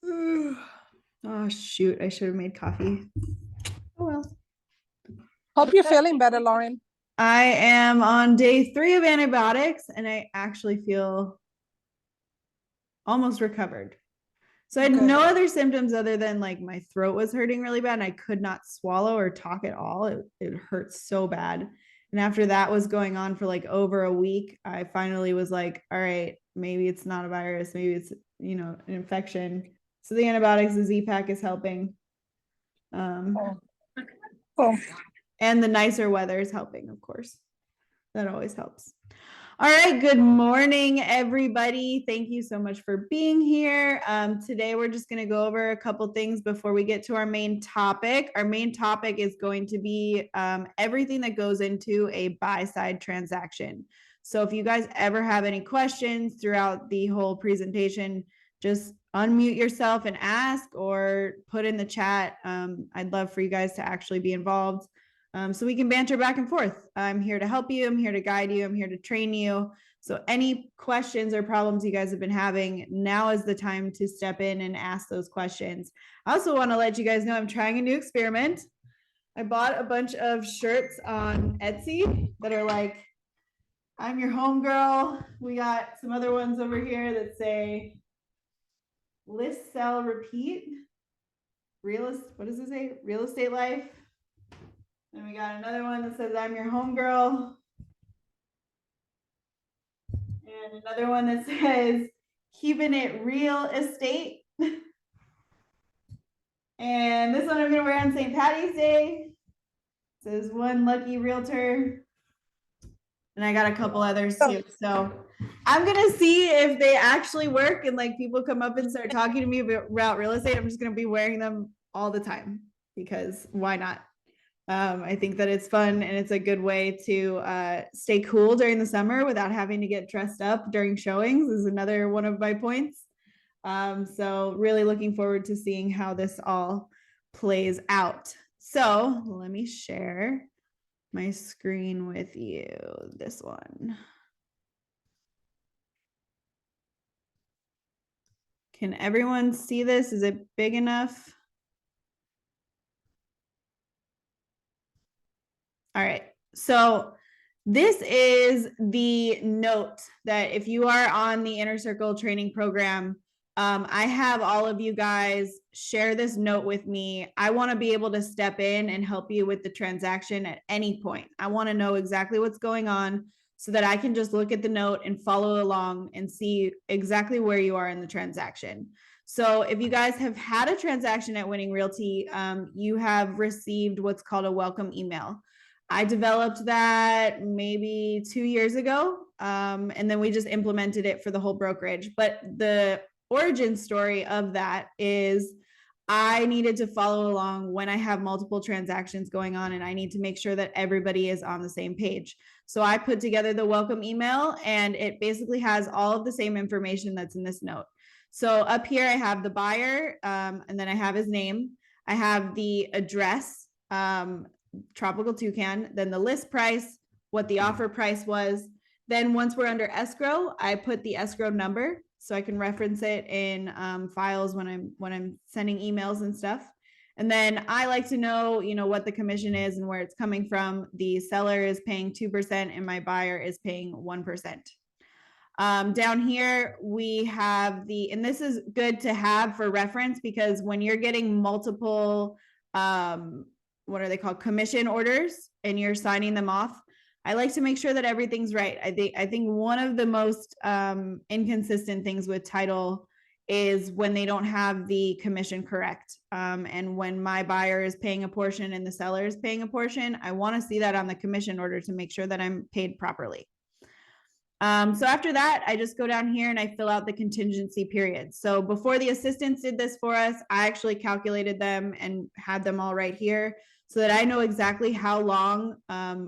Oh, shoot. I should have made coffee. Oh, well. Hope you're feeling better, Lauren. I am on day 3 of antibiotics and I actually feel almost recovered. So I had no other symptoms other than like my throat was hurting really bad and I could not swallow or talk at all. It hurt so bad. And after that was going on for like over a week, I finally was like, all right, maybe it's not a virus. Maybe it's, an infection. So the antibiotics, the Z-Pack is helping. And the nicer weather is helping, of course. That always helps. All right, good morning, everybody. Thank you so much for being here. Today, we're just going to go over a couple things before we get to our main topic. Our main topic is going to be everything that goes into a buy-side transaction. So if you guys ever have any questions throughout the whole presentation, just unmute yourself and ask or put in the chat. I'd love for you guys to actually be involved. So we can banter back and forth. I'm here to help you. I'm here to guide you. I'm here to train you. So any questions or problems you guys have been having, now is the time to step in and ask those questions. I also want to let you guys know I'm trying a new experiment. I bought a bunch of shirts on Etsy that are like, I'm your homegirl. We got some other ones over here that say, list, sell, repeat. What does it say? Real estate life. And we got another one that says, I'm your homegirl. And another one that says, keeping it real estate. And this one I'm going to wear on St. Patty's Day. It says, one lucky realtor. And I got a couple others too. So I'm going to see if they actually work and like people come up and start talking to me about real estate. I'm just going to be wearing them all the time because why not? I think that it's fun and it's a good way to stay cool during the summer without having to get dressed up during showings is another one of my points. So really looking forward to seeing how this all plays out. So let me share my screen with you, this one. Can everyone see this? Is it big enough? All right, so this is the note that if you are on the Inner Circle training program, I have all of you guys share this note with me. I want to be able to step in and help you with the transaction at any point. I want to know exactly what's going on so that I can just look at the note and follow along and see exactly where you are in the transaction. So if you guys have had a transaction at Winning Realty, you have received what's called a welcome email. I developed that maybe 2 years ago, and then we just implemented it for the whole brokerage. But the origin story of that is I needed to follow along when I have multiple transactions going on, and I need to make sure that everybody is on the same page. So I put together the welcome email, and it basically has all of the same information that's in this note. So up here, I have the buyer, and then I have his name. I have the address, Tropical Toucan, then the list price, what the offer price was. Then once we're under escrow, I put the escrow number so I can reference it in files when I'm sending emails and stuff. And then I like to know, what the commission is and where it's coming from. The seller is paying 2% and my buyer is paying 1%. Down here, we have and this is good to have for reference because when you're getting multiple, what are they called? Commission orders, and you're signing them off. I like to make sure that everything's right. I think one of the most inconsistent things with title is when they don't have the commission correct. And when my buyer is paying a portion and the seller is paying a portion, I want to see that on the commission order to make sure that I'm paid properly. So after that, I just go down here and I fill out the contingency periods. So before the assistants did this for us, I actually calculated them and had them all right here so that I know exactly how long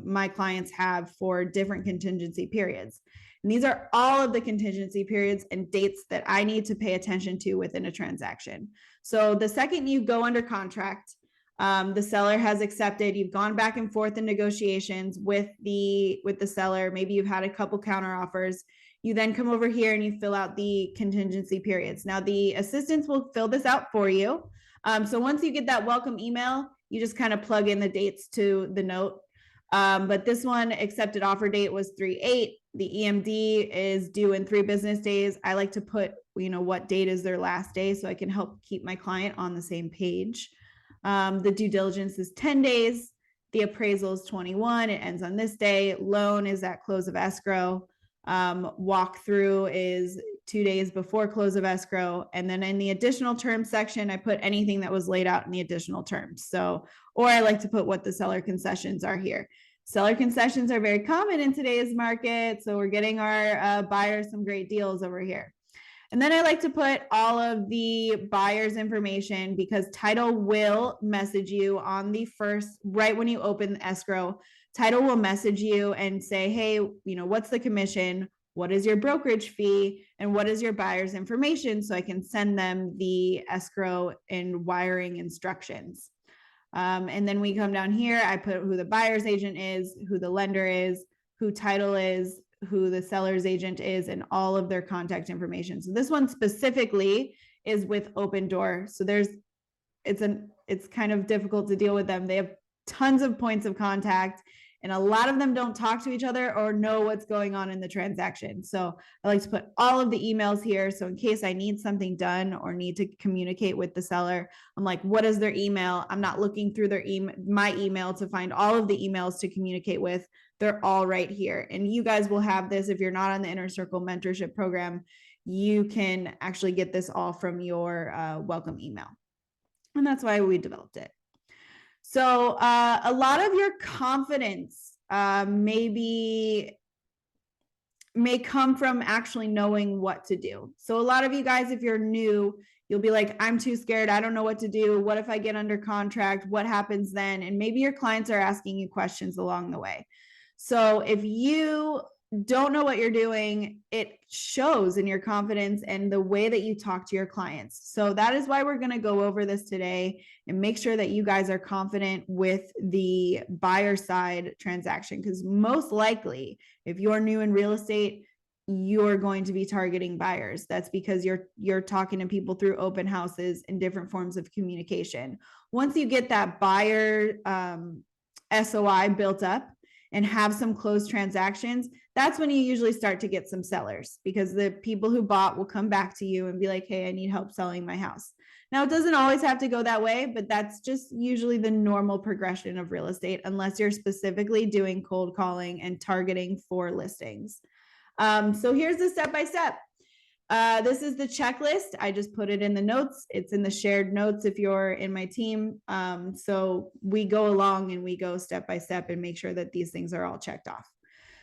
my clients have for different contingency periods. And these are all of the contingency periods and dates that I need to pay attention to within a transaction. So the second you go under contract, the seller has accepted, you've gone back and forth in negotiations with the seller, maybe you've had a couple counter offers, You then come over here and you fill out the contingency periods. Now the assistants will fill this out for you. So once you get that welcome email, you just kind of plug in the dates to the note. But this one, accepted offer date was 3/8. The EMD is due in 3 business days. I like to put, what date is their last day so I can help keep my client on the same page. The due diligence is 10 days. The appraisal is 21. It ends on this day. Loan is at close of escrow. Walkthrough is 2 days before close of escrow. And then in the additional terms section, I put anything that was laid out in the additional terms. So, or I like to put what the seller concessions are here. Seller concessions are very common in today's market. So we're getting our buyers some great deals over here. And then I like to put all of the buyer's information because title will message you on the first, right when you open the escrow. Title will message you and say, hey, what's the commission? What is your brokerage fee? And what is your buyer's information? So I can send them the escrow and wiring instructions. And then we come down here, I put who the buyer's agent is, who the lender is, who title is, who the seller's agent is, and all of their contact information. So this one specifically is with Opendoor. So it's kind of difficult to deal with them. They have tons of points of contact, and a lot of them don't talk to each other or know what's going on in the transaction. So I like to put all of the emails here. So in case I need something done or need to communicate with the seller, I'm like, what is their email? I'm not looking through my email to find all of the emails to communicate with. They're all right here. And you guys will have this if you're not on the Inner Circle mentorship program. You can actually get this all from your welcome email. And that's why we developed it. So a lot of your confidence may come from actually knowing what to do. So a lot of you guys, if you're new, you'll be like, I'm too scared. I don't know what to do. What if I get under contract? What happens then? And maybe your clients are asking you questions along the way. So if you don't know what you're doing, it shows in your confidence and the way that you talk to your clients. So that is why we're going to go over this today and make sure that you guys are confident with the buyer side transaction. Because most likely, if you're new in real estate, you're going to be targeting buyers. That's because you're talking to people through open houses and different forms of communication. Once you get that buyer SOI built up and have some closed transactions, that's when you usually start to get some sellers, because the people who bought will come back to you and be like, hey, I need help selling my house. Now, it doesn't always have to go that way, but that's just usually the normal progression of real estate, unless you're specifically doing cold calling and targeting for listings. So here's the step-by-step. This is the checklist. I just put it in the notes. It's in the shared notes if you're in my team. So we go along and we go step by step and make sure that these things are all checked off.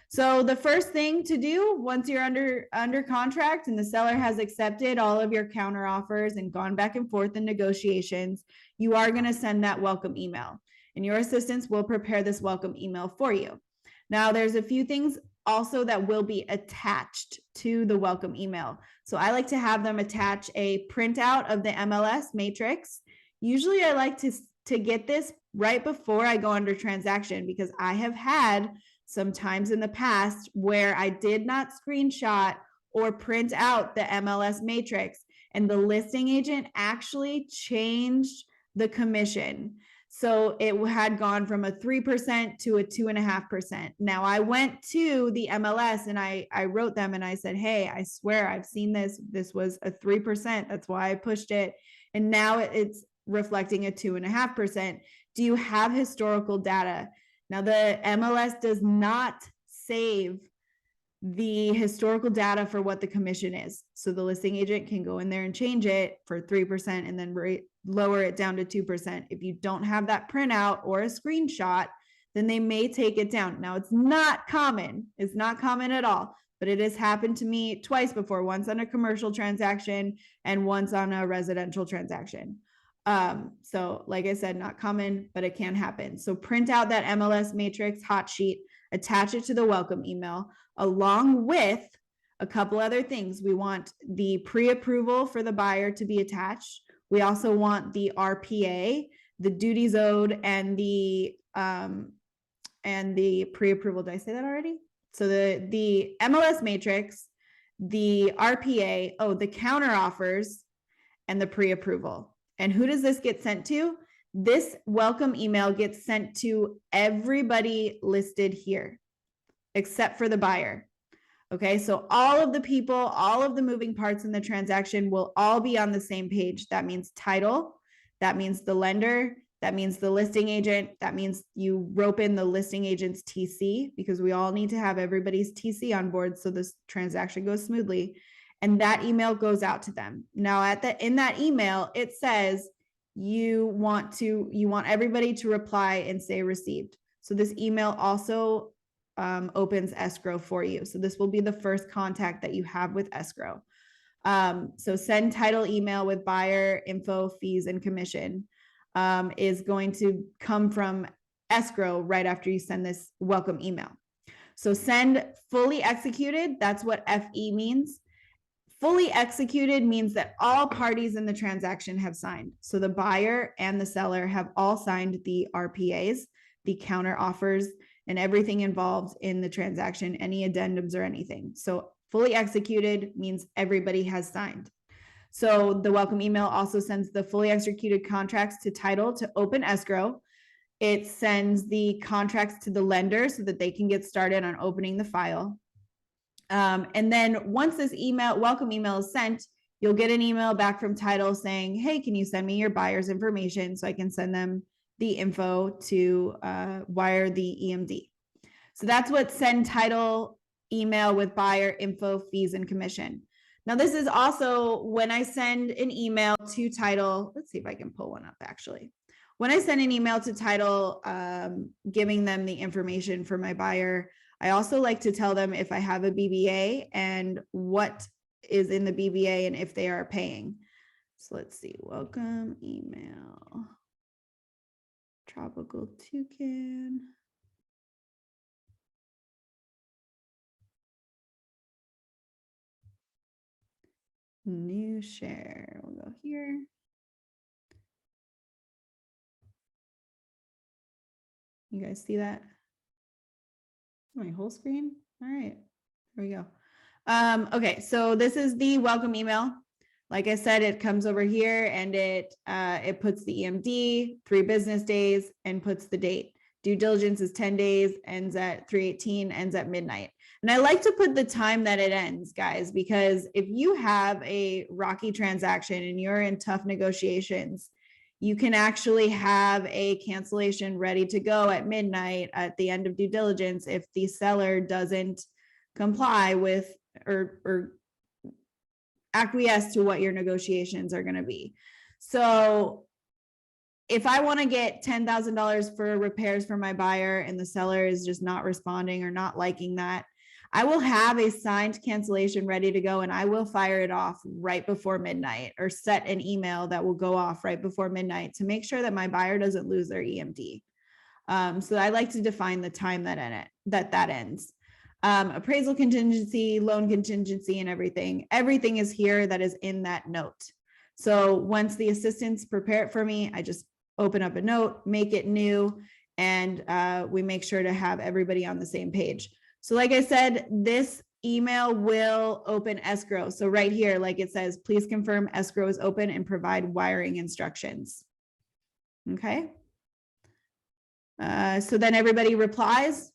So the first thing to do once you're under contract and the seller has accepted all of your counter offers and gone back and forth in negotiations, you are going to send that welcome email, and your assistants will prepare this welcome email for you. Now, there's a few things also that will be attached to the welcome email. So I like to have them attach a printout of the MLS matrix. Usually I like to get this right before I go under transaction, because I have had some times in the past where I did not screenshot or print out the MLS matrix, and the listing agent actually changed the commission. So it had gone from a 3% to a 2.5%. Now I went to the MLS and I wrote them and I said, hey, I swear I've seen this. This was a 3%. That's why I pushed it. And now it's reflecting a 2.5%. Do you have historical data? Now the MLS does not save the historical data for what the commission is. So the listing agent can go in there and change it for 3% and then lower it down to 2%. If you don't have that printout or a screenshot, then they may take it down. Now it's not common. It's not common at all, but it has happened to me twice before, once on a commercial transaction and once on a residential transaction. So like I said, not common, but it can happen. So print out that MLS matrix hot sheet, attach it to the welcome email, along with a couple other things. We want the pre-approval for the buyer to be attached. We also want the RPA, the duties owed, and the pre-approval. Did I say that already? So the MLS matrix, the RPA, the counter offers, and the pre-approval. And who does this get sent to? This welcome email gets sent to everybody listed here, except for the buyer. Okay, so all of the people, all of the moving parts in the transaction will all be on the same page. That means title, that means the lender, that means the listing agent, that means you rope in the listing agent's TC, because we all need to have everybody's TC on board so this transaction goes smoothly. And that email goes out to them. Now in that email, it says you want everybody to reply and say received. So this email also opens escrow for you. So this will be the first contact that you have with escrow. So send title email with buyer info, fees, and commission is going to come from escrow right after you send this welcome email. So send fully executed. That's what FE means. Fully executed means that all parties in the transaction have signed. So the buyer and the seller have all signed the RPAs, the counter offers, and everything involved in the transaction, any addendums or anything. So fully executed means everybody has signed. So the welcome email also sends the fully executed contracts to title to open escrow. It sends the contracts to the lender so that they can get started on opening the file. And then once this welcome email is sent, you'll get an email back from title saying, hey, can you send me your buyer's information so I can send them the info to wire the EMD. So that's what send title email with buyer info, fees, and commission. Now, this is also when I send an email to title. Let's see if I can pull one up actually. When I send an email to title, giving them the information for my buyer, I also like to tell them if I have a BBA and what is in the BBA and if they are paying. So let's see, welcome email. Tropical toucan. New share. We'll go here. You guys see that? My whole screen. All right, there we go. Okay, so this is the welcome email. Like I said, it comes over here and it puts the EMD, 3 business days, and puts the date. Due diligence is 10 days, ends at 3/18, ends at midnight. And I like to put the time that it ends, guys, because if you have a rocky transaction and you're in tough negotiations, you can actually have a cancellation ready to go at midnight at the end of due diligence if the seller doesn't comply with or acquiesce to what your negotiations are going to be. So if I want to get $10,000 for repairs for my buyer and the seller is just not responding or not liking that, I will have a signed cancellation ready to go and I will fire it off right before midnight or set an email that will go off right before midnight to make sure that my buyer doesn't lose their EMD. So I like to define the time that ends. Appraisal contingency, loan contingency, and everything is here that is in that note. So once the assistants prepare it for me, I just open up a note, make it new, and we make sure to have everybody on the same page. So like I said, this email will open escrow. So right here, like it says, please confirm escrow is open and provide wiring instructions. Okay. So then everybody replies.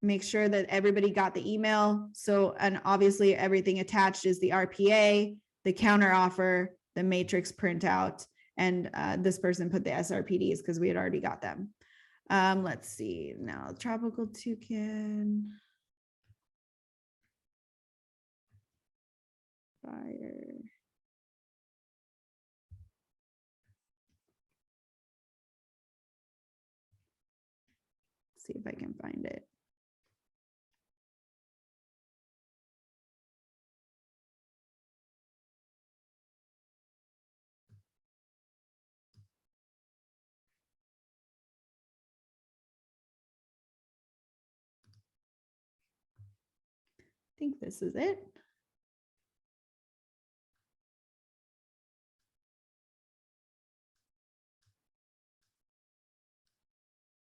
Make sure that everybody got the email. So, and obviously everything attached is the RPA, the counter offer, the matrix printout, and this person put the SRPDs because we had already got them. Let's see now, tropical toucan. Fire. See if I can find it. I think this is it.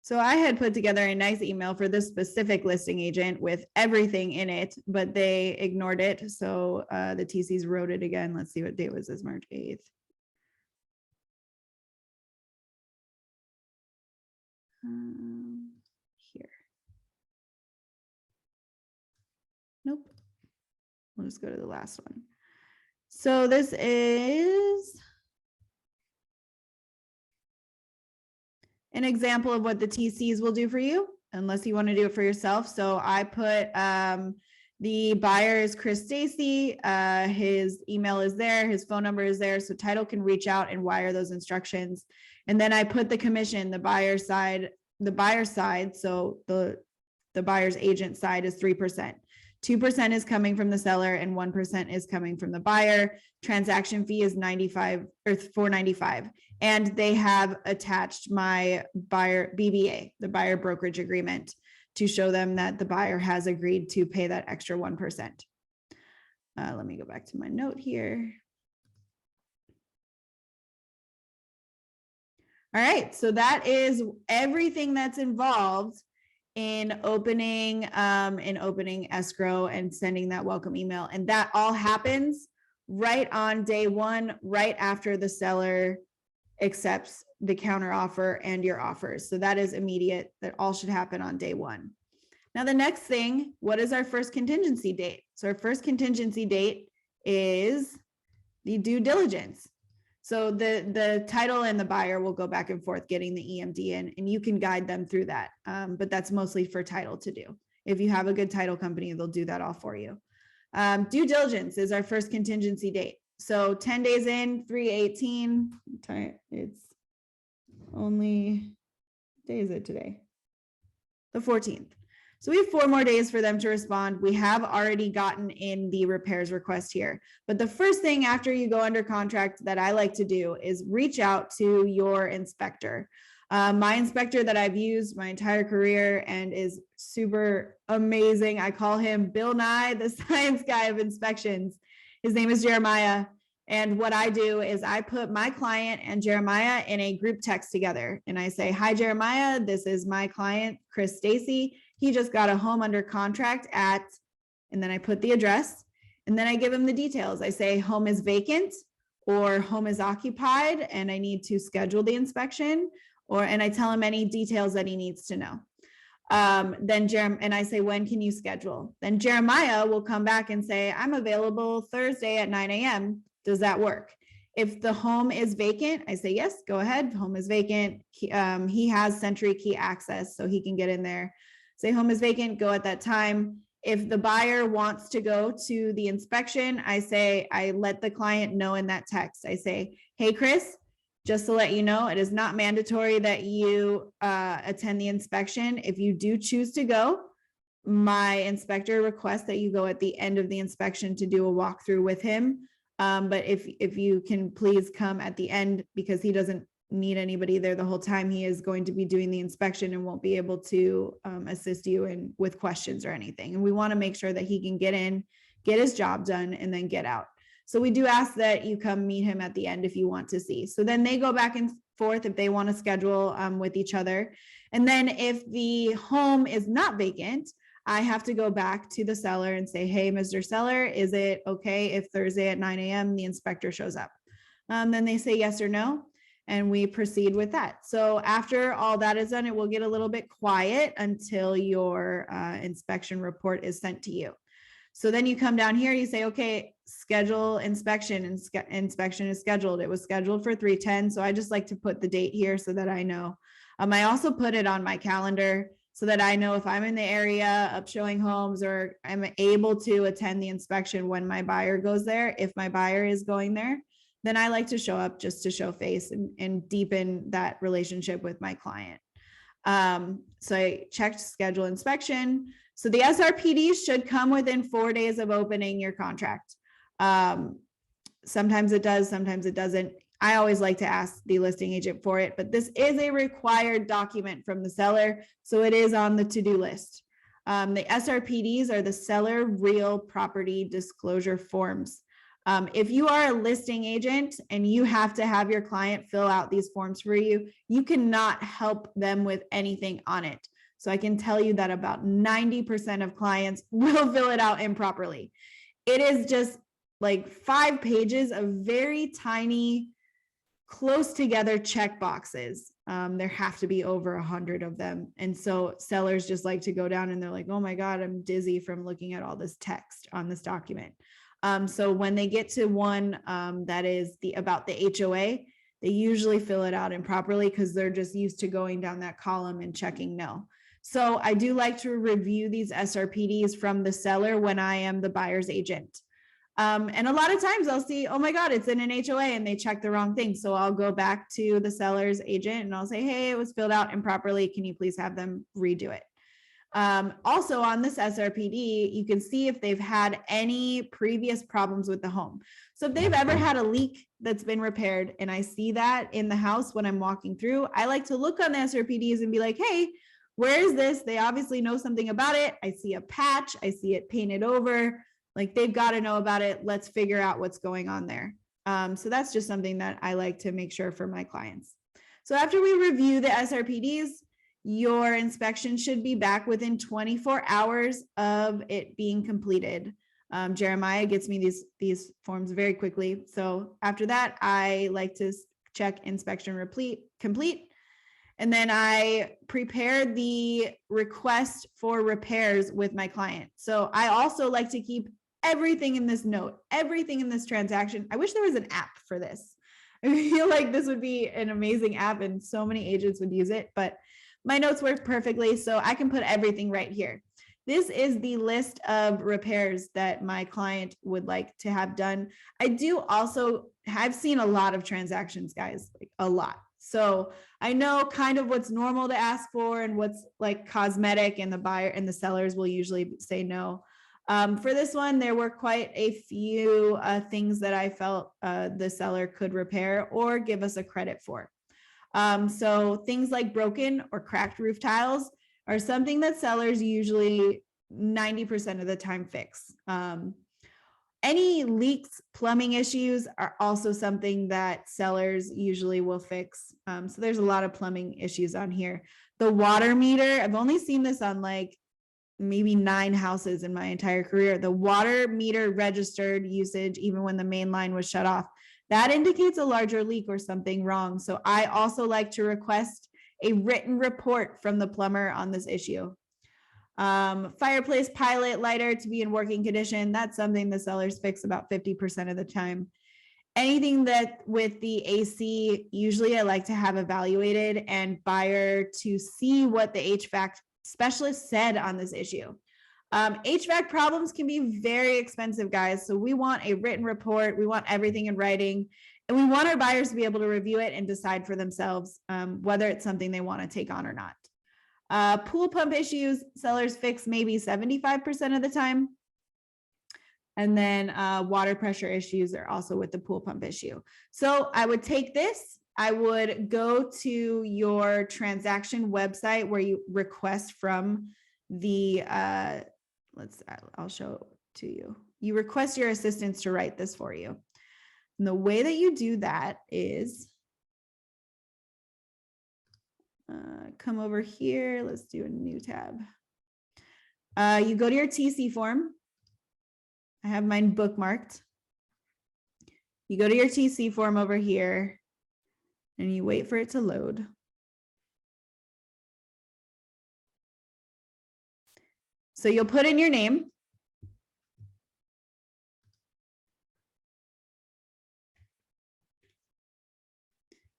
So I had put together a nice email for this specific listing agent with everything in it, but they ignored it. So the TCs wrote it again. Let's see what date was this, March 8th. Here. Nope. We'll just go to the last one. So this is an example of what the TCs will do for you, unless you want to do it for yourself. So I put the buyer is Chris Stacy. His email is there. His phone number is there. So title can reach out and wire those instructions. And then I put the commission, the buyer side. So the buyer's agent side is 3%. 2% is coming from the seller and 1% is coming from the buyer. Transaction fee is $95 or $495. And they have attached my buyer BBA, the buyer brokerage agreement, to show them that the buyer has agreed to pay that extra 1%. Let me go back to my note here. All right, so that is everything that's involved in opening escrow and sending that welcome email. And that all happens right on day one, right after the seller accepts the counter offer and your offers. So that is immediate. That all should happen on day one. Now, the next thing, what is our first contingency date? So our first contingency date is the due diligence. So the title and the buyer will go back and forth getting the EMD in, and you can guide them through that. But that's mostly for title to do. If you have a good title company, they'll do that all for you. Due diligence is our first contingency date. So 10 days in, 3/18. It's only, what day is it today? The 14th. So we have 4 more days for them to respond. We have already gotten in the repairs request here. But the first thing after you go under contract that I like to do is reach out to your inspector. My inspector that I've used my entire career and is super amazing. I call him Bill Nye, the science guy of inspections. His name is Jeremiah. And what I do is I put my client and Jeremiah in a group text together. And I say, hi, Jeremiah, this is my client, Chris Stacy. He just got a home under contract at, and then I put the address, and then I give him the details. I say home is vacant or home is occupied, and I need to schedule the inspection, and I tell him any details that he needs to know. And I say, when can you schedule? Then Jeremiah will come back and say, I'm available Thursday at 9 a.m. Does that work? If the home is vacant, I say, yes, go ahead. Home is vacant. He has Century Key access, so he can get in there. Say home is vacant, go at that time. If the buyer wants to go to the inspection, I let the client know in that text. I say, hey, Chris, just to let you know, it is not mandatory that you attend the inspection. If you do choose to go, my inspector requests that you go at the end of the inspection to do a walkthrough with him. But if you can please come at the end, because he doesn't need anybody there the whole time. He is going to be doing the inspection and won't be able to assist you with questions or anything. And we want to make sure that he can get in, get his job done, and then get out. So we do ask that you come meet him at the end if you want to see. So then they go back and forth if they want to schedule with each other. And then if the home is not vacant, I have to go back to the seller and say, hey, Mr. Seller, is it okay if Thursday at 9 a.m. the inspector shows up? Then they say yes or no, and we proceed with that. So after all that is done, it will get a little bit quiet until your inspection report is sent to you. So then you come down here, you say, okay, schedule inspection, and inspection is scheduled. It was scheduled for 3/10. So I just like to put the date here so that I know. I also put it on my calendar so that I know if I'm in the area of showing homes or I'm able to attend the inspection when my buyer goes there. If my buyer is going there, then I like to show up just to show face and deepen that relationship with my client. So I checked schedule inspection. So the SRPD should come within 4 days of opening your contract. Sometimes it does, sometimes it doesn't. I always like to ask the listing agent for it, but this is a required document from the seller, so it is on the to-do list. The SRPDs are the seller real property disclosure forms. If you are a listing agent and you have to have your client fill out these forms for you, you cannot help them with anything on it. So I can tell you that about 90% of clients will fill it out improperly. It is just like 5 pages of very tiny, close together check boxes. There have to be over 100 of them. And so sellers just like to go down and they're like, oh my God, I'm dizzy from looking at all this text on this document. So when they get to one that is about the HOA, they usually fill it out improperly because they're just used to going down that column and checking no. So I do like to review these SRPDs from the seller when I am the buyer's agent. And a lot of times I'll see, oh my God, it's in an HOA and they checked the wrong thing. So I'll go back to the seller's agent and I'll say, hey, it was filled out improperly. Can you please have them redo it? Also on this SRPD, you can see if they've had any previous problems with the home. So if they've ever had a leak that's been repaired and I see that in the house when I'm walking through, I like to look on the SRPDs and be like, hey, where is this? They obviously know something about it. I see a patch. I see it painted over. Like they've got to know about it. Let's figure out what's going on there. So that's just something that I like to make sure for my clients. So after we review the SRPDs, your inspection should be back within 24 hours of it being completed. Jeremiah gets me these forms very quickly. So after that, I like to check inspection complete. And then I prepare the request for repairs with my client. So I also like to keep everything in this note, everything in this transaction. I wish there was an app for this. I feel like this would be an amazing app and so many agents would use it, but my notes work perfectly, so I can put everything right here. This is the list of repairs that my client would like to have done. I do also have seen a lot of transactions, guys, like a lot. So I know kind of what's normal to ask for and what's like cosmetic, and the buyer and the sellers will usually say no. For this one, there were quite a few things that I felt the seller could repair or give us a credit for. So things like broken or cracked roof tiles are something that sellers usually 90% of the time fix. Any leaks, plumbing issues are also something that sellers usually will fix. So there's a lot of plumbing issues on here. The water meter, I've only seen this on like maybe 9 houses in my entire career. The water meter registered usage, even when the main line was shut off, that indicates a larger leak or something wrong. So I also like to request a written report from the plumber on this issue. Fireplace pilot lighter to be in working condition. That's something the sellers fix about 50% of the time. Anything that with the AC, usually I like to have evaluated and buyer to see what the HVAC specialist said on this issue. HVAC problems can be very expensive, guys. So we want a written report. We want everything in writing, and we want our buyers to be able to review it and decide for themselves whether it's something they want to take on or not. Pool pump issues, sellers fix maybe 75% of the time. And then water pressure issues are also with the pool pump issue. So I would take this, I would go to your transaction website where you request from the, I'll show it to you. You request your assistants to write this for you. And the way that you do that is come over here. Let's do a new tab. You go to your TC form. I have mine bookmarked. You go to your TC form over here and you wait for it to load. So you'll put in your name.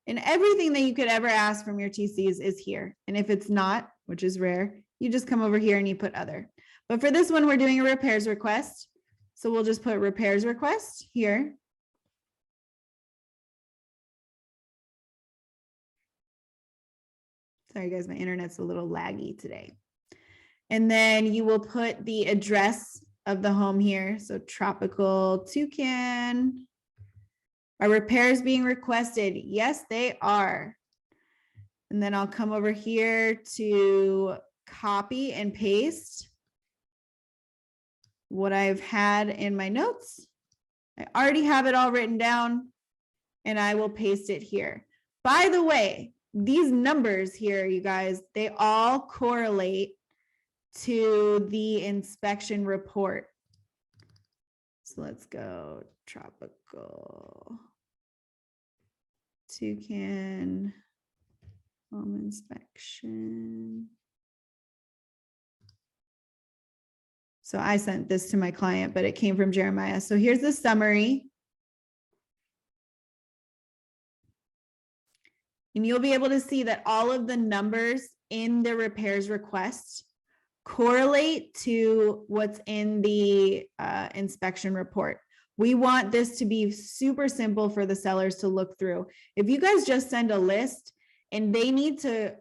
And everything that you could ever ask from your TCs is here. And if it's not, which is rare, you just come over here and you put other. But for this one, we're doing a repairs request. So we'll just put repairs request here. Sorry, guys, my internet's a little laggy today. And then you will put the address of the home here. So Tropical Toucan. Are repairs being requested? Yes, they are. And then I'll come over here to copy and paste what I've had in my notes. I already have it all written down and I will paste it here. By the way, these numbers here, you guys, they all correlate to the inspection report. So let's go tropical toucan home inspection. So I sent this to my client, but it came from Jeremiah. So here's the summary. And you'll be able to see that all of the numbers in the repairs request correlate to what's in the inspection report. We want this to be super simple for the sellers to look through. If you guys just send a list and they need to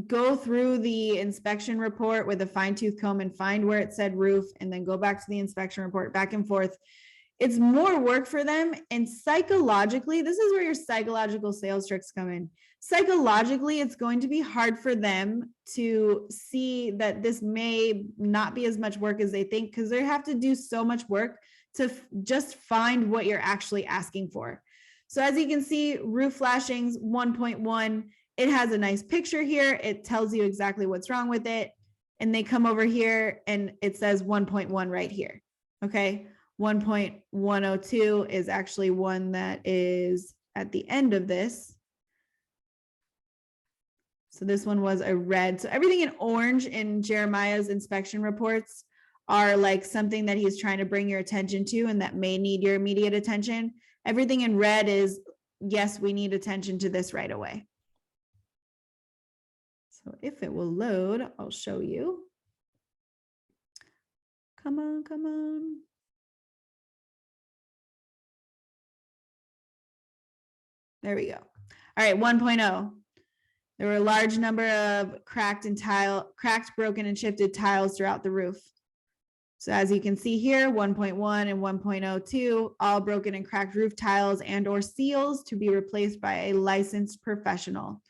go through the inspection report with a fine-tooth comb and find where it said roof and then go back to the inspection report, back and forth, it's more work for them. And psychologically, this is where your psychological sales tricks come in. Psychologically, it's going to be hard for them to see that this may not be as much work as they think, because they have to do so much work to just find what you're actually asking for. So as you can see, roof flashings 1.1, it has a nice picture here. It tells you exactly what's wrong with it. And they come over here and it says 1.1 right here. Okay. 1.102 is actually one that is at the end of this. So this one was a red. So everything in orange in Jeremiah's inspection reports are like something that he's trying to bring your attention to and that may need your immediate attention. Everything in red is, yes, we need attention to this right away. So if it will load, I'll show you. Come on, come on. There we go. All right, 1.0. There were a large number of cracked, broken, and shifted tiles throughout the roof. So as you can see here, 1.1 and 1.02, all broken and cracked roof tiles and or seals to be replaced by a licensed professional.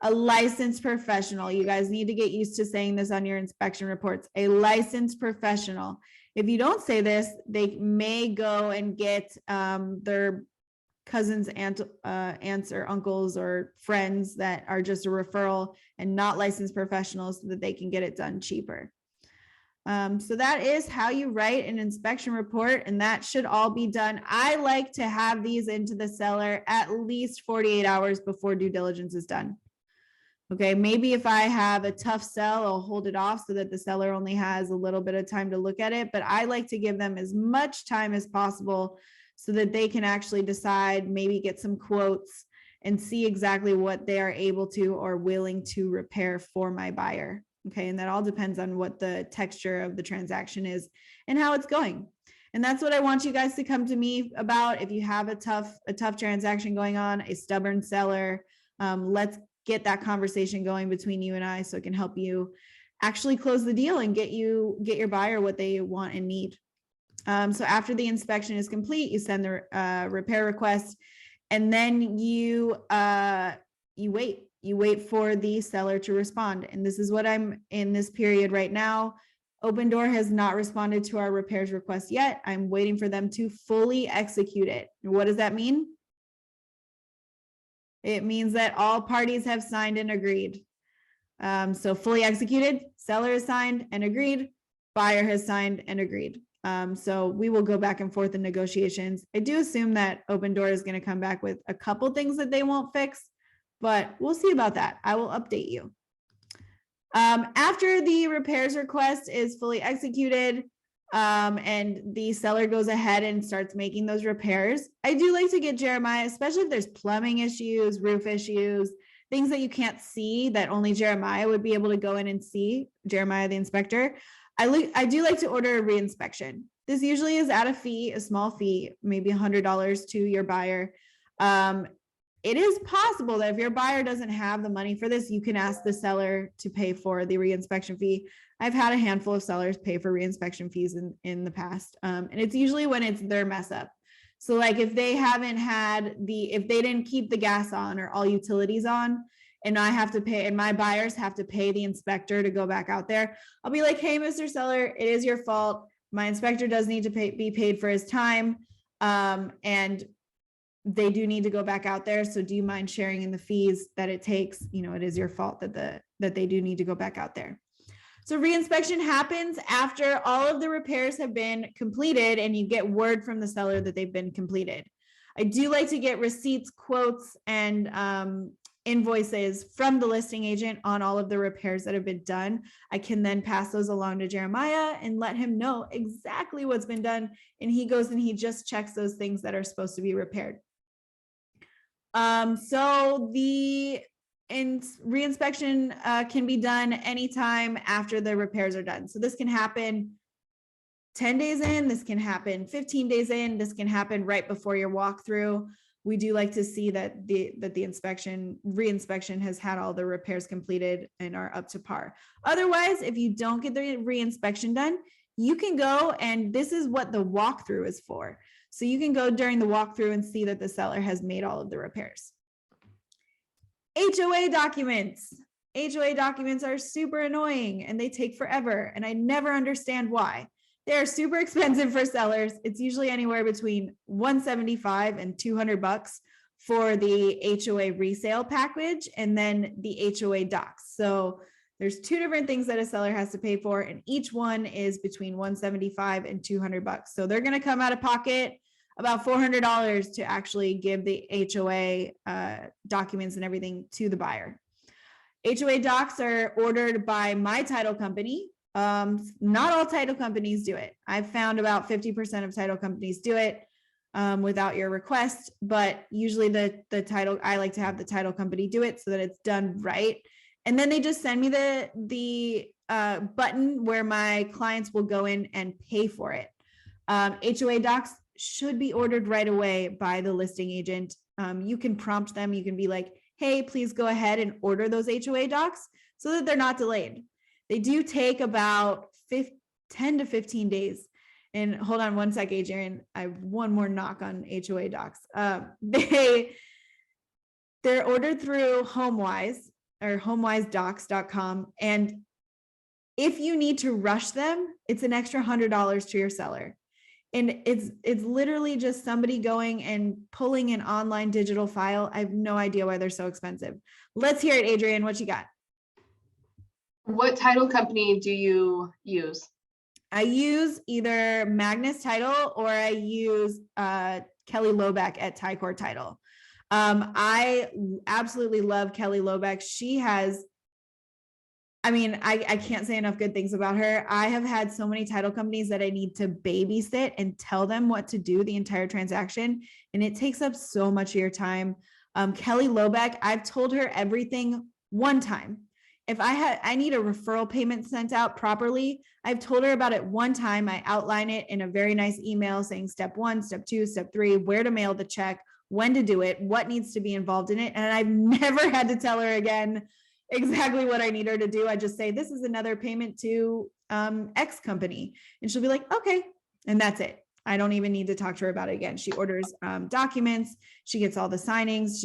A licensed professional. You guys need to get used to saying this on your inspection reports. A licensed professional. If you don't say this, they may go and get their cousins, aunts or uncles or friends that are just a referral and not licensed professionals so that they can get it done cheaper. So that is how you write an inspection report, and that should all be done. I like to have these into the seller at least 48 hours before due diligence is done. Okay, maybe if I have a tough sell, I'll hold it off so that the seller only has a little bit of time to look at it, but I like to give them as much time as possible so that they can actually decide, maybe get some quotes and see exactly what they are able to or willing to repair for my buyer. Okay, and that all depends on what the texture of the transaction is and how it's going. And that's what I want you guys to come to me about. If you have a tough transaction going on, a stubborn seller, let's get that conversation going between you and I so it can help you actually close the deal and get your buyer what they want and need. So after the inspection is complete, you send the repair request, and then you wait for the seller to respond. And this is what I'm in this period right now. Opendoor has not responded to our repairs request yet. I'm waiting for them to fully execute it. What does that mean? It means that all parties have signed and agreed. So fully executed, seller has signed and agreed, buyer has signed and agreed. So we will go back and forth in negotiations. I do assume that Opendoor is going to come back with a couple things that they won't fix, but we'll see about that. I will update you. After the repairs request is fully executed, and the seller goes ahead and starts making those repairs, I do like to get Jeremiah, especially if there's plumbing issues, roof issues, things that you can't see that only Jeremiah would be able to go in and see, Jeremiah the inspector. I do like to order a reinspection. This usually is at a fee, a small fee, maybe $100 to your buyer. It is possible that if your buyer doesn't have the money for this, you can ask the seller to pay for the reinspection fee. I've had a handful of sellers pay for reinspection fees in the past. And it's usually when it's their mess up. So like if they haven't had if they didn't keep the gas on or all utilities on, and I have to pay, and my buyers have to pay the inspector to go back out there, I'll be like, hey, Mr. Seller, it is your fault. My inspector does need to be paid for his time. And they do need to go back out there. So do you mind sharing in the fees that it takes? You know, it is your fault that they do need to go back out there. So reinspection happens after all of the repairs have been completed and you get word from the seller that they've been completed. I do like to get receipts, quotes, and invoices from the listing agent on all of the repairs that have been done. I can then pass those along to Jeremiah and let him know exactly what's been done. And he goes and he just checks those things that are supposed to be repaired. So the reinspection can be done anytime after the repairs are done. So this can happen 10 days in, this can happen 15 days in, this can happen right before your walkthrough. We do like to see that the reinspection has had all the repairs completed and are up to par. Otherwise, if you don't get the reinspection done, you can go, and this is what the walkthrough is for. So you can go during the walkthrough and see that the seller has made all of the repairs. HOA documents. HOA documents are super annoying and they take forever, and I never understand why. They're super expensive for sellers. It's usually anywhere between $175 and $200 for the HOA resale package and then the HOA docs. So there's two different things that a seller has to pay for, and each one is between $175 and $200. So they're going to come out of pocket about $400 to actually give the HOA documents and everything to the buyer. HOA docs are ordered by my title company. Not all title companies do it. I've found about 50% of title companies do it without your request, but usually the title, I like to have the title company do it so that it's done right. And then they just send me the button where my clients will go in and pay for it. HOA docs should be ordered right away by the listing agent. You can prompt them. You can be like, hey, please go ahead and order those HOA docs so that they're not delayed. They do take about 10 to 15 days. And hold on one sec, Adrian. I have one more knock on HOA docs. They're ordered through HomeWise or homewisedocs.com. And if you need to rush them, it's an extra $100 to your seller. And it's literally just somebody going and pulling an online digital file. I have no idea why they're so expensive. Let's hear it, Adrian. What you got? What title company do you use? I use either Magnus Title or I use Kelly Lobeck at Tycor Title. I absolutely love Kelly Lobeck. She has, I mean, I can't say enough good things about her. I have had so many title companies that I need to babysit and tell them what to do the entire transaction. And it takes up so much of your time. Kelly Lobeck, I've told her everything one time. If I need a referral payment sent out properly, I've told her about it one time. I outline it in a very nice email saying step 1, step 2, step 3, where to mail the check, when to do it, what needs to be involved in it. And I've never had to tell her again exactly what I need her to do. I just say, this is another payment to X company. And she'll be like, okay. And that's it. I don't even need to talk to her about it again. She orders documents. She gets all the signings.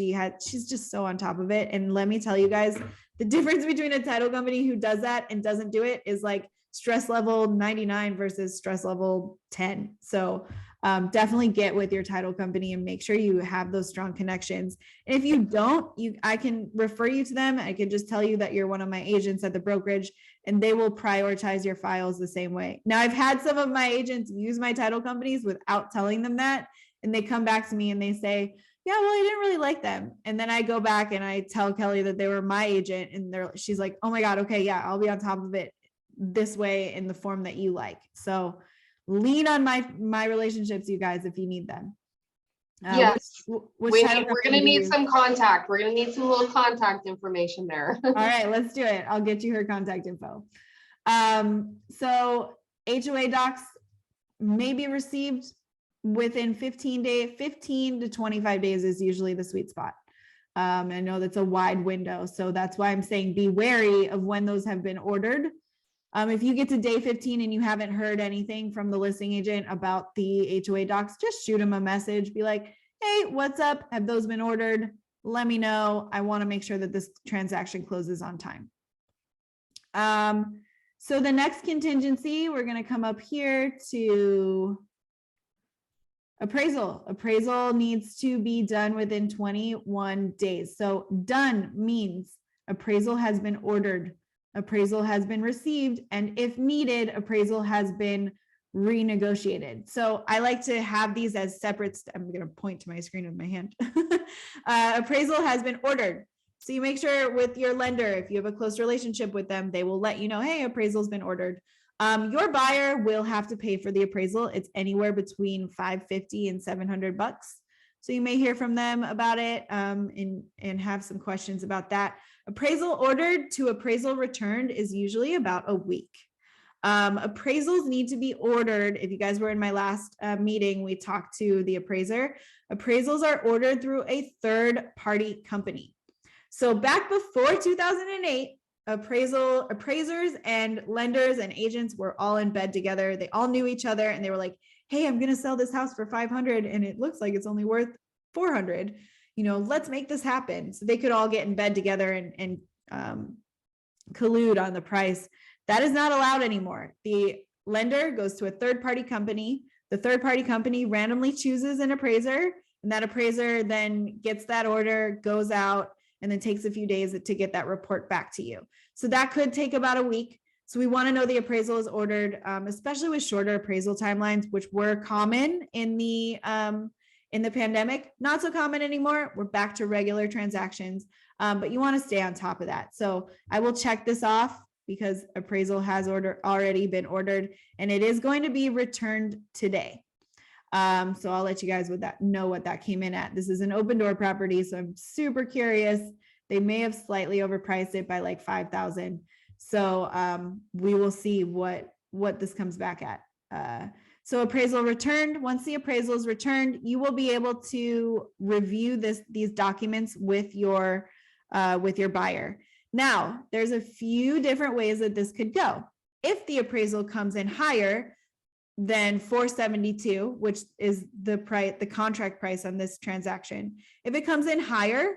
She's just so on top of it. And let me tell you guys, the difference between a title company who does that and doesn't do it is like stress level 99 versus stress level 10. So definitely get with your title company and make sure you have those strong connections. And if you don't, I can refer you to them. I can just tell you that you're one of my agents at the brokerage and they will prioritize your files the same way. Now, I've had some of my agents use my title companies without telling them that. And they come back to me and they say, yeah, well, I didn't really like them. And then I go back and I tell Kelly that they were my agent and she's like, oh my God, okay, yeah, I'll be on top of it this way in the form that you like. So lean on my relationships, you guys, if you need them. Yes, we're going to need some contact. We're going to need some little contact information there. All right, let's do it. I'll get you her contact info. So HOA docs may be received within 15 to 25 days is usually the sweet spot. I know that's a wide window. So that's why I'm saying be wary of when those have been ordered. If you get to day 15 and you haven't heard anything from the listing agent about the HOA docs, just shoot them a message. Be like, hey, what's up? Have those been ordered? Let me know. I want to make sure that this transaction closes on time. So the next contingency, we're going to come up here to Appraisal needs to be done within 21 days. So done means appraisal has been ordered, appraisal has been received, and if needed, appraisal has been renegotiated. So I like to have these as separate. I'm going to point to my screen with my hand. Appraisal has been ordered. So you make sure with your lender, if you have a close relationship with them, they will let you know, hey, appraisal's been ordered. Your buyer will have to pay for the appraisal. It's anywhere between $550 and $700. So you may hear from them about it and have some questions about that. Appraisal ordered to appraisal returned is usually about a week. Appraisals need to be ordered. If you guys were in my last meeting, we talked to the appraiser. Appraisals are ordered through a third-party company. So back before 2008, appraisers and lenders and agents were all in bed together. They all knew each other and they were like, hey, I'm going to sell this house for 500 and it looks like it's only worth 400. Let's make this happen. So they could all get in bed together and collude on the price. That is not allowed anymore. The lender goes to a third-party company. The third-party company randomly chooses an appraiser, and that appraiser then gets that order, goes out, and then takes a few days to get that report back to you. So that could take about a week. So we want to know the appraisal is ordered, especially with shorter appraisal timelines, which were common in the pandemic. Not so common anymore. We're back to regular transactions, but you want to stay on top of that. So I will check this off because appraisal has already been ordered, and it is going to be returned today. So I'll let you guys know what that came in at. This is an open door property, so I'm super curious. They may have slightly overpriced it by like 5,000. So we will see what this comes back at. So appraisal returned. Once the appraisal is returned, you will be able to review these documents with your buyer. Now, there's a few different ways that this could go. If the appraisal comes in higher than 472, which is the contract price on this transaction, if it comes in higher,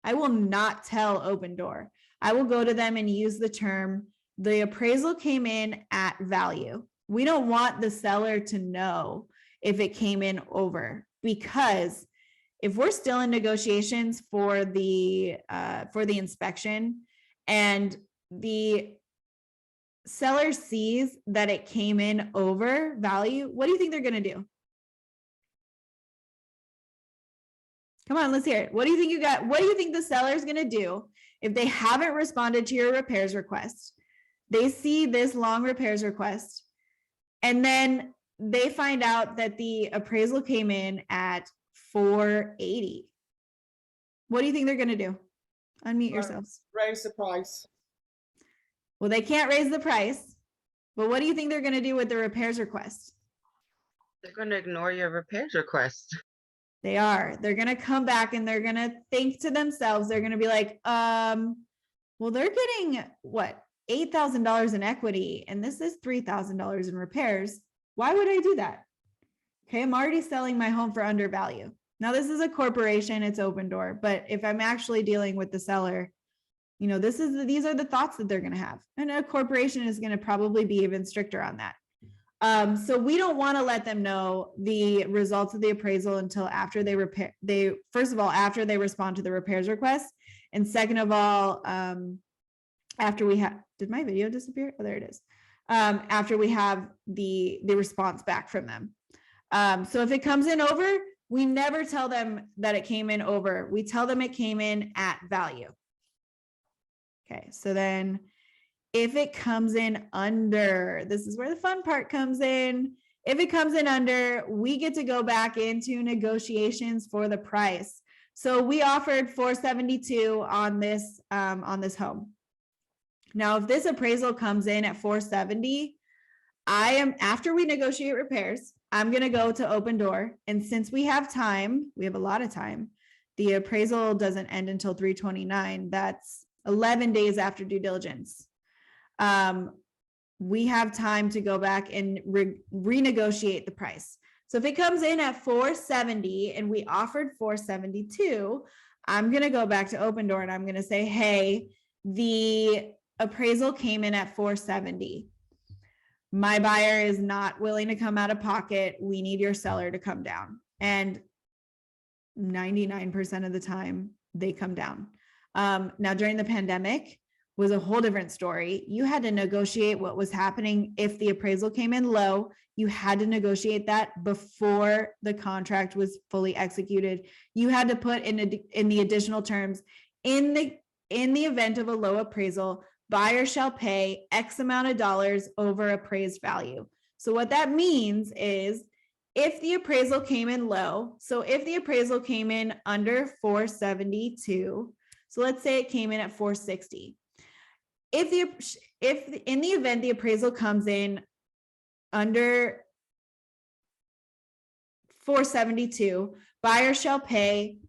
I will not tell Open Door. I will go to them and use the term, the appraisal came in at value. We don't want the seller to know if it came in over, because if we're still in negotiations for the inspection and the seller sees that it came in over value, what do you think they're going to do? Come on, let's hear it. What do you think you got? What do you think the seller is going to do if they haven't responded to your repairs request? They see this long repairs request, and then they find out that the appraisal came in at 480. What do you think they're going to do? Unmute yourselves. Raise the price. Well, they can't raise the price, but what do you think they're going to do with the repairs request? They're going to ignore your repairs request. They are. They're going to come back and they're going to think to themselves. They're going to be like, well, they're getting what? $8,000 in equity, and this is $3,000 in repairs. Why would I do that? Okay, I'm already selling my home for undervalue. Now, this is a corporation, it's Open Door, but if I'm actually dealing with the seller, these are the thoughts that they're going to have. And a corporation is going to probably be even stricter on that. So we don't want to let them know the results of the appraisal until after first of all, after they respond to the repairs request. And second of all, after we have, did my video disappear? Oh, there it is. After we have the response back from them. So if it comes in over, we never tell them that it came in over. We tell them it came in at value. Okay, so then if it comes in under, this is where the fun part comes in. If it comes in under, we get to go back into negotiations for the price. So we offered 472 on this home. Now, if this appraisal comes in at 470, after we negotiate repairs, I'm going to go to Open Door. And since we have time, we have a lot of time. The appraisal doesn't end until 3/29. That's 11 days after due diligence. We have time to go back and renegotiate the price. So if it comes in at 470 and we offered 472, I'm going to go back to Open Door and I'm going to say, hey, the appraisal came in at 470. My buyer is not willing to come out of pocket. We need your seller to come down. And 99% of the time they come down. Now during the pandemic was a whole different story. You had to negotiate what was happening. If the appraisal came in low, you had to negotiate that before the contract was fully executed. You had to put in the additional terms, in the event of a low appraisal, buyer shall pay X amount of dollars over appraised value. So what that means is, if the appraisal came in low, so if the appraisal came in under 472, so let's say it came in at 460. If in the event the appraisal comes in under 472, buyer shall pay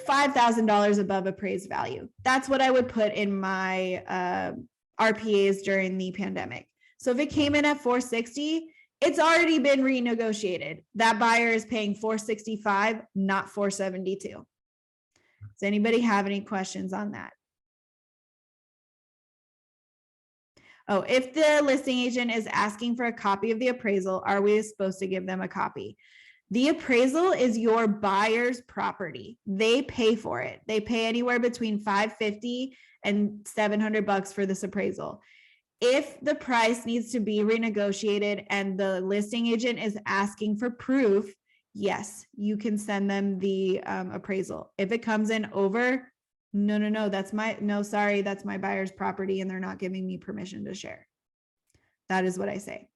$5,000 above appraised value. That's what I would put in my RPAs during the pandemic. So if it came in at 460, it's already been renegotiated. That buyer is paying 465, not 472. Does anybody have any questions on that? Oh, if the listing agent is asking for a copy of the appraisal, are we supposed to give them a copy? The appraisal is your buyer's property. They pay for it. They pay anywhere between $550 and $700 for this appraisal. If the price needs to be renegotiated and the listing agent is asking for proof, yes, you can send them the appraisal. If it comes in over, no, that's my buyer's property and they're not giving me permission to share. That is what I say.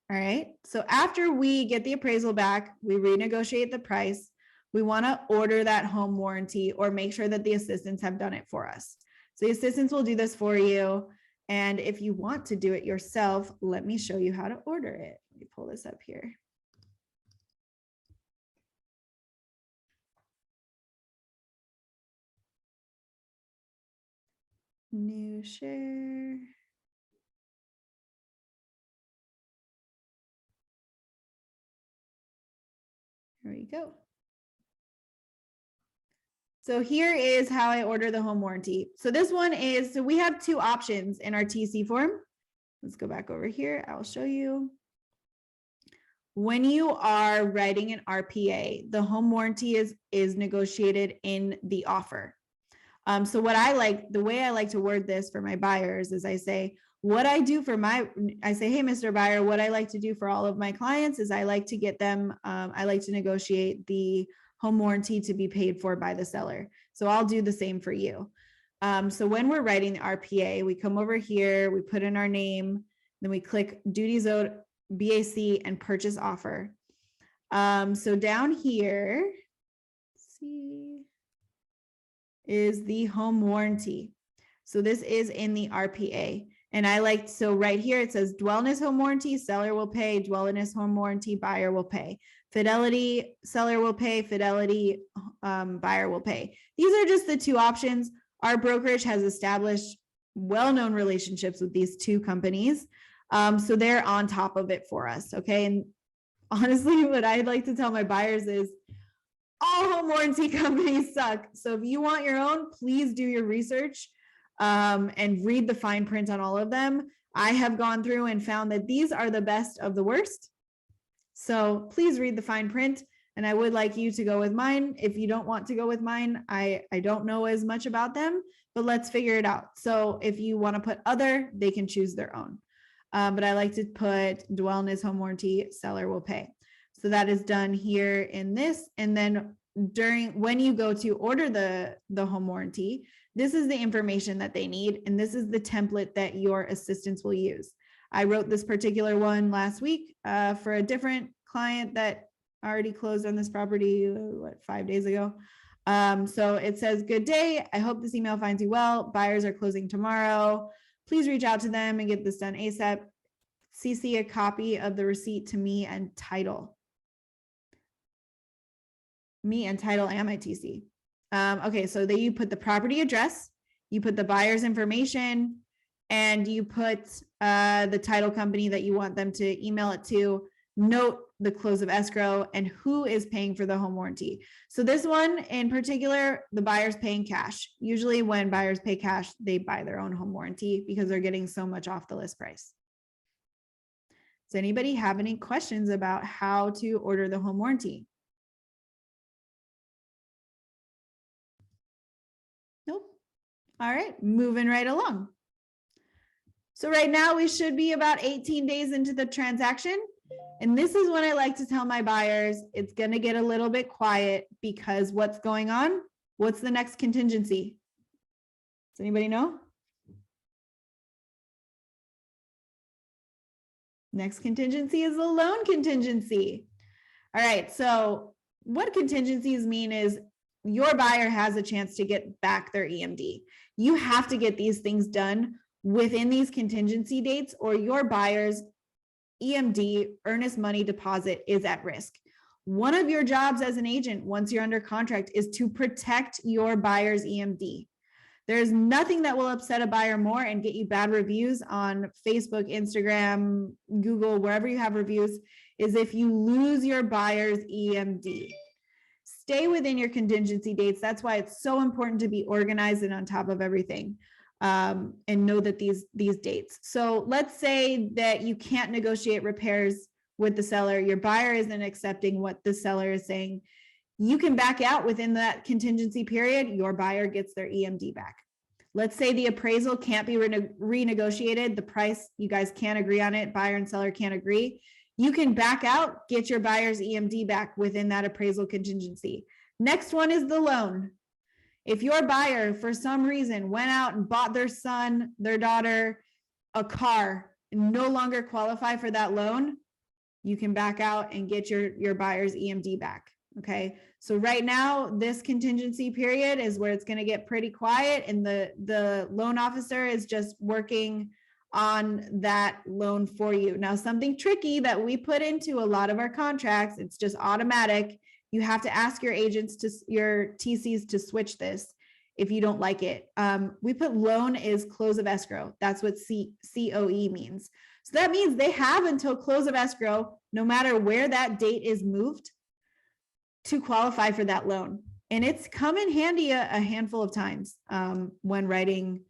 All right, so after we get the appraisal back, we renegotiate the price. We want to order that home warranty or make sure that the assistants have done it for us. So the assistants will do this for you. And if you want to do it yourself, let me show you how to order it. Let me pull this up here. New share. There we go. So here is how I order the home warranty. So this one is, so we have two options in our TC form. Let's go back over here. I'll show you. When you are writing an RPA, the home warranty is negotiated in the offer. So what the way I like to word this for my buyers is I say, I say, hey, Mr. Buyer, what I like to do for all of my clients is I like to get them, I like to negotiate the home warranty to be paid for by the seller. So I'll do the same for you. So when we're writing the RPA, we come over here, we put in our name, then we click duties owed, BAC, and purchase offer. So down here, let's see, is the home warranty. So this is in the RPA. And so right here, it says dwellness home warranty, seller will pay, dwellness home warranty, buyer will pay. Fidelity, seller will pay, fidelity, buyer will pay. These are just the two options. Our brokerage has established well-known relationships with these two companies. So they're on top of it for us, okay? And honestly, what I'd like to tell my buyers is all home warranty companies suck. So if you want your own, please do your research and read the fine print on all of them. I have gone through and found that these are the best of the worst. So please read the fine print. And I would like you to go with mine. If you don't want to go with mine, I don't know as much about them, but let's figure it out. So if you want to put other, they can choose their own. But I like to put dwellness home warranty, seller will pay. So that is done here in this. And then when you go to order the home warranty, this is the information that they need. And this is the template that your assistants will use. I wrote this particular one last week for a different client that already closed on this property, 5 days ago. So it says, good day. I hope this email finds you well. Buyers are closing tomorrow. Please reach out to them and get this done ASAP. CC a copy of the receipt to me and title. Me and title and my TC. Okay, so you put the property address, you put the buyer's information, and you put the title company that you want them to email it to, note the close of escrow, and who is paying for the home warranty. So this one in particular, the buyer's paying cash. Usually when buyers pay cash, they buy their own home warranty because they're getting so much off the list price. Does anybody have any questions about how to order the home warranty? Nope. All right, moving right along. So right now we should be about 18 days into the transaction. And this is when I like to tell my buyers, it's going to get a little bit quiet because what's going on? What's the next contingency? Does anybody know? Next contingency is the loan contingency. All right, so what contingencies mean is your buyer has a chance to get back their EMD. You have to get these things done within these contingency dates or your buyer's EMD, earnest money deposit, is at risk. One of your jobs as an agent, once you're under contract, is to protect your buyer's EMD. There's nothing that will upset a buyer more and get you bad reviews on Facebook, Instagram, Google, wherever you have reviews, is if you lose your buyer's EMD. Stay within your contingency dates. That's why it's so important to be organized and on top of everything, and know that these dates. So let's say that you can't negotiate repairs with the seller. Your buyer isn't accepting what the seller is saying. You can back out within that contingency period. Your buyer gets their EMD back. Let's say the appraisal can't be renegotiated. The price, you guys can't agree on it. Buyer and seller can't agree. You can back out, get your buyer's EMD back within that appraisal contingency. Next one is the loan. If your buyer, for some reason, went out and bought their son, their daughter, a car, and no longer qualify for that loan, you can back out and get your buyer's EMD back. Okay, so right now, this contingency period is where it's going to get pretty quiet, and the loan officer is just working on that loan for you. Now, something tricky that we put into a lot of our contracts, it's just automatic. You have to ask your agents, your TCs, to switch this if you don't like it. We put loan is close of escrow. That's what COE means. So that means they have until close of escrow, no matter where that date is moved, to qualify for that loan. And it's come in handy a handful of times when writing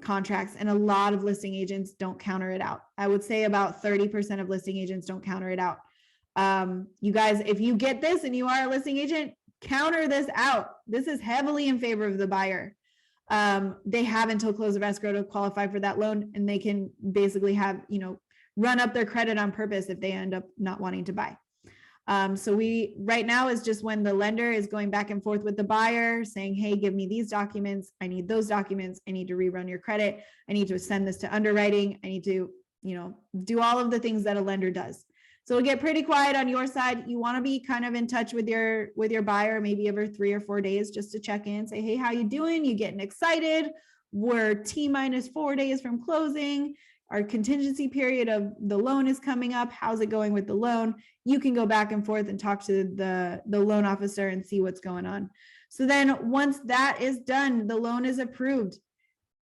contracts, and a lot of listing agents don't counter it out. I would say about 30% of listing agents don't counter it out. You guys, if you get this and you are a listing agent, counter this out. This is heavily in favor of the buyer. They have until close of escrow to qualify for that loan, and they can basically have, run up their credit on purpose if they end up not wanting to buy. So right now is just when the lender is going back and forth with the buyer saying, hey, give me these documents. I need those documents. I need to rerun your credit. I need to send this to underwriting. I need to, do all of the things that a lender does. So it'll get pretty quiet on your side. You want to be kind of in touch with your buyer, maybe every 3 or 4 days, just to check in, say, hey, how you doing? You getting excited? We're T-4 days from closing. Our contingency period of the loan is coming up. How's it going with the loan? You can go back and forth and talk to the loan officer and see what's going on. So then once that is done, the loan is approved.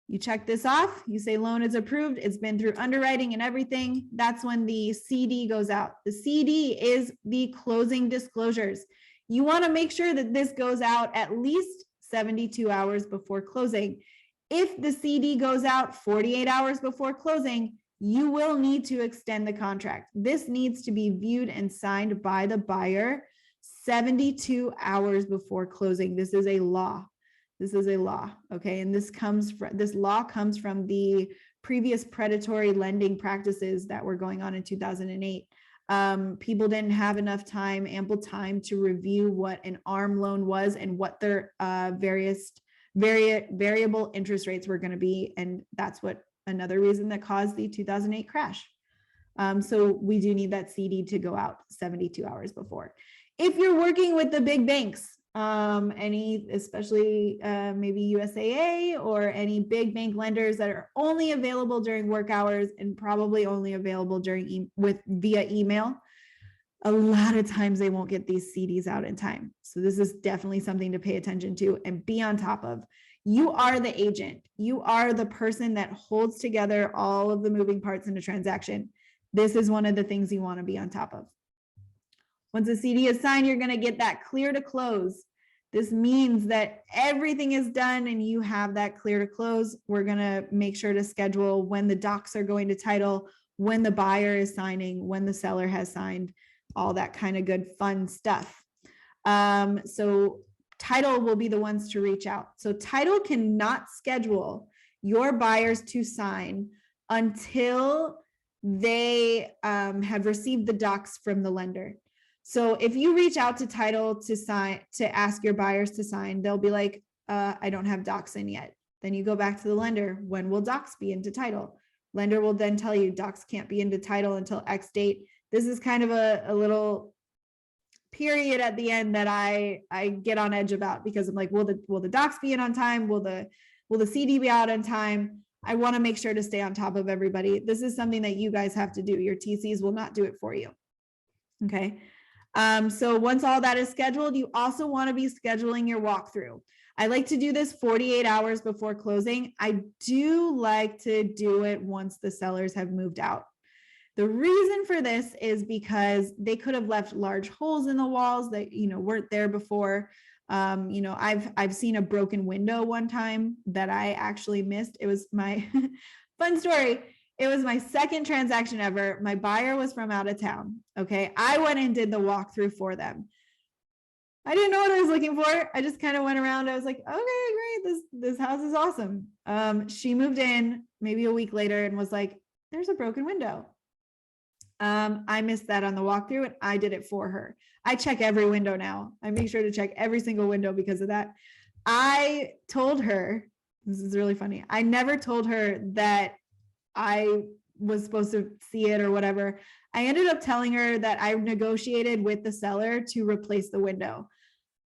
You check this off, you say loan is approved. It's been through underwriting and everything. That's when the CD goes out. The CD is the closing disclosures. You want to make sure that this goes out at least 72 hours before closing. If the CD goes out 48 hours before closing, you will need to extend the contract. This needs to be viewed and signed by the buyer 72 hours before closing. This is a law. This is a law, okay? And this law comes from the previous predatory lending practices that were going on in 2008. People didn't have enough time, ample time, to review what an ARM loan was and what their variable interest rates were going to be, and that's what another reason that caused the 2008 crash. So we do need that CD to go out 72 hours before. If you're working with the big banks, especially maybe USAA or any big bank lenders that are only available during work hours and probably only available via email, a lot of times they won't get these CDs out in time. So this is definitely something to pay attention to and be on top of. You are the agent. You are the person that holds together all of the moving parts in a transaction. This is one of the things you want to be on top of. Once the CD is signed, you're going to get that clear to close. This means that everything is done and you have that clear to close. We're going to make sure to schedule when the docs are going to title, when the buyer is signing, when the seller has signed, all that kind of good fun stuff. So title will be the ones to reach out. So title cannot schedule your buyers to sign until they have received the docs from the lender. So if you reach out to title to sign, to ask your buyers to sign, they'll be like, I don't have docs in yet. Then you go back to the lender. When will docs be into title? Lender will then tell you docs can't be into title until X date. This is kind of a little period at the end that I get on edge about, because I'm like, will the docs be in on time? Will the CD be out on time? I want to make sure to stay on top of everybody. This is something that you guys have to do. Your TCs will not do it for you. Okay. So once all that is scheduled, you also want to be scheduling your walkthrough. I like to do this 48 hours before closing. I do like to do it once the sellers have moved out. The reason for this is because they could have left large holes in the walls that, weren't there before. I've seen a broken window one time that I actually missed. It was my fun story. It was my second transaction ever. My buyer was from out of town. Okay. I went and did the walkthrough for them. I didn't know what I was looking for. I just kind of went around. I was like, okay, great. This house is awesome. She moved in maybe a week later and was like, there's a broken window. I missed that on the walkthrough and I did it for her. I check every window now. I make sure to check every single window because of that. I told her, this is really funny. I never told her that I was supposed to see it or whatever. I ended up telling her that I negotiated with the seller to replace the window.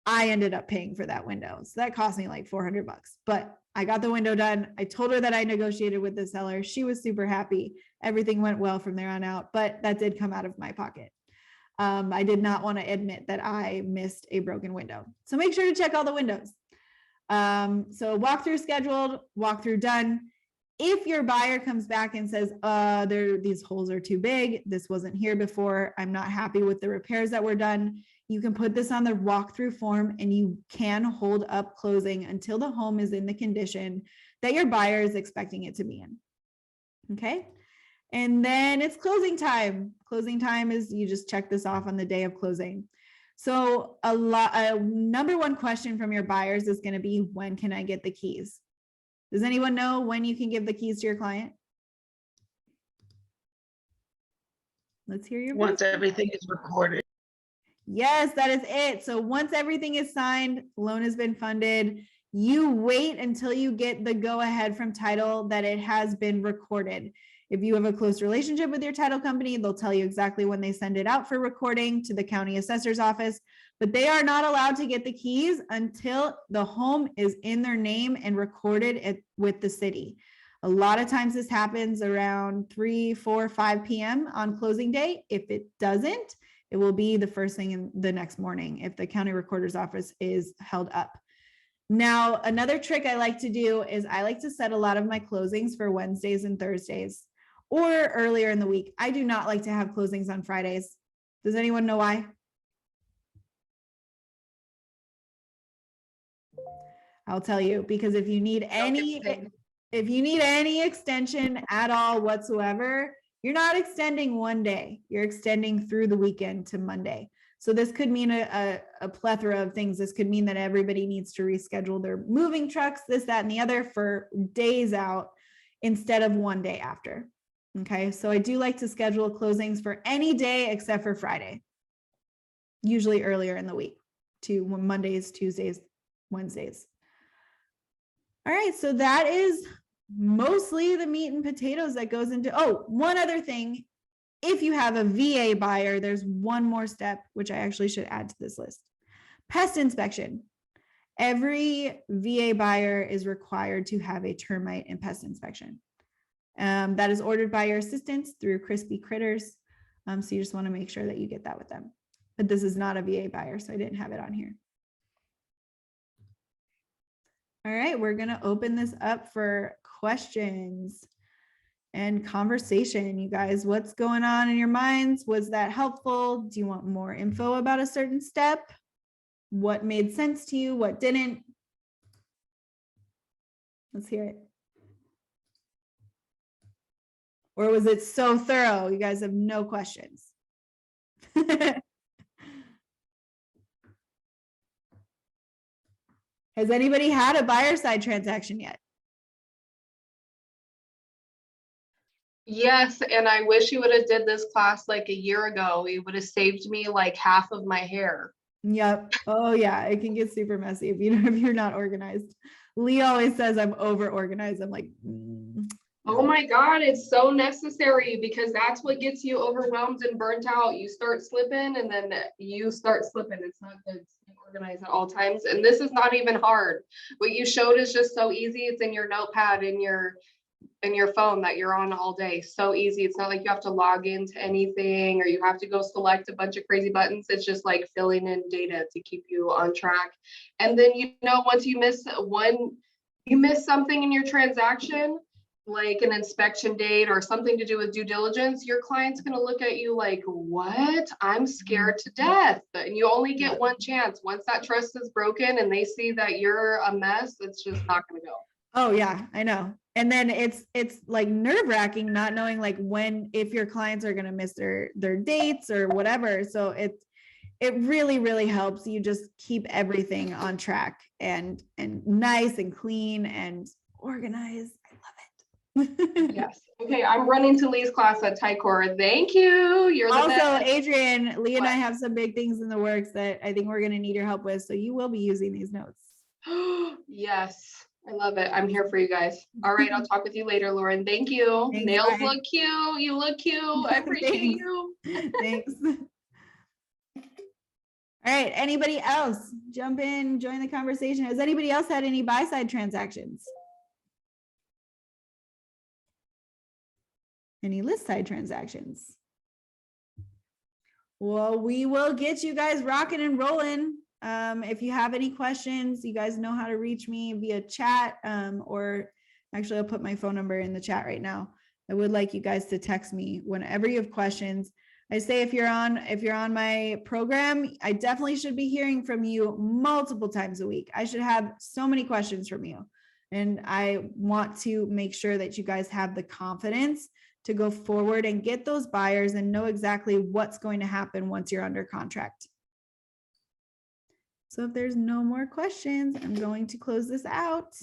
I ended up paying for that window. So that cost me like $400, but I got the window done. I told her that I negotiated with the seller. She was super happy. Everything went well from there on out, but that did come out of my pocket. I did not want to admit that I missed a broken window. So make sure to check all the windows. So walkthrough scheduled, walkthrough done. If your buyer comes back and says, these holes are too big, this wasn't here before, I'm not happy with the repairs that were done, you can put this on the walkthrough form and you can hold up closing until the home is in the condition that your buyer is expecting it to be in. Okay. And then it's closing time. Closing time is you just check this off on the day of closing. So a number one question from your buyers is going to be, when can I get the keys? Does anyone know when you can give the keys to your client? Let's hear your voice. Once everything is recorded. Yes, that is it. So once everything is signed, loan has been funded, you wait until you get the go ahead from title that it has been recorded. If you have a close relationship with your title company, they'll tell you exactly when they send it out for recording to the county assessor's office, but they are not allowed to get the keys until the home is in their name and recorded with the city. A lot of times this happens around 3, 4, 5 p.m. on closing day. If it doesn't, it will be the first thing in the next morning if the county recorder's office is held up. Now, another trick I like to do is I like to set a lot of my closings for Wednesdays and Thursdays or earlier in the week. I do not like to have closings on Fridays. Does anyone know why? I'll tell you, because if you need any extension at all whatsoever, you're not extending one day, you're extending through the weekend to Monday. So this could mean a plethora of things. This could mean that everybody needs to reschedule their moving trucks, this, that, and the other for days out instead of one day after. Okay, so I do like to schedule closings for any day except for Friday, usually earlier in the week, to Mondays, Tuesdays, Wednesdays. All right, so that is mostly the meat and potatoes that goes into, oh, one other thing. If you have a VA buyer, there's one more step, which I actually should add to this list. Pest inspection. Every VA buyer is required to have a termite and pest inspection. That is ordered by your assistants through Crispy Critters. So you just want to make sure that you get that with them. But this is not a VA buyer, so I didn't have it on here. All right, we're going to open this up for questions and conversation. You guys, what's going on in your minds? Was that helpful? Do you want more info about a certain step? What made sense to you? What didn't? Let's hear it. Or was it so thorough? You guys have no questions. Has anybody had a buyer side transaction yet? Yes, and I wish you would have did this class like a year ago. It would have saved me like half of my hair. Yep. Oh yeah, it can get super messy if you're not organized. Lee always says I'm over organized. I'm like, Oh my God, it's so necessary because that's what gets you overwhelmed and burnt out. You start slipping and then you start slipping. It's not good to stay organized at all times. And this is not even hard. What you showed is just so easy. It's in your notepad, in your phone that you're on all day. So easy. It's not like you have to log into anything or you have to go select a bunch of crazy buttons. It's just like filling in data to keep you on track. And then, you know, once you miss something in your transaction, like an inspection date or something to do with due diligence, your client's going to look at you like, what? I'm scared to death. And you only get one chance. Once that trust is broken and they see that you're a mess, it's just not going to go. oh yeah, I know. And then it's like nerve wracking not knowing like if your clients are going to miss their dates or whatever. So it really, really helps you just keep everything on track and nice and clean and organized. I love it. Yes. Okay, I'm running to Lee's class at Tycor. Thank you. You're the Also, best. Adrian, Lee and I What? have some big things in the works that I think we're going to need your help with. So you will be using these notes. Yes, I love it. I'm here for you guys. All right, I'll talk with you later, Lauren. Thank you. Thanks, Nails bye. look cute. You look cute. I appreciate Thanks. you. Thanks. All right, anybody else jump in, join the conversation? Has anybody else had any buy side transactions? Any list side transactions? Well, we will get you guys rocking and rolling. If you have any questions, you guys know how to reach me via chat, or actually I'll put my phone number in the chat right now. I would like you guys to text me whenever you have questions. I say if you're on my program, I definitely should be hearing from you multiple times a week. I should have so many questions from you. And I want to make sure that you guys have the confidence to go forward and get those buyers and know exactly what's going to happen once you're under contract. So if there's no more questions, I'm going to close this out.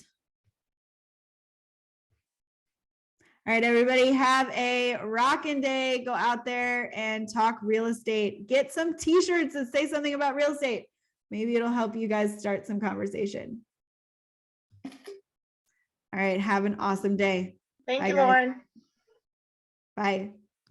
All right, everybody, have a rocking day. Go out there and talk real estate. Get some t-shirts that say something about real estate. Maybe it'll help you guys start some conversation. All right, have an awesome day. Thank Bye, you, guys. Lauren. Bye.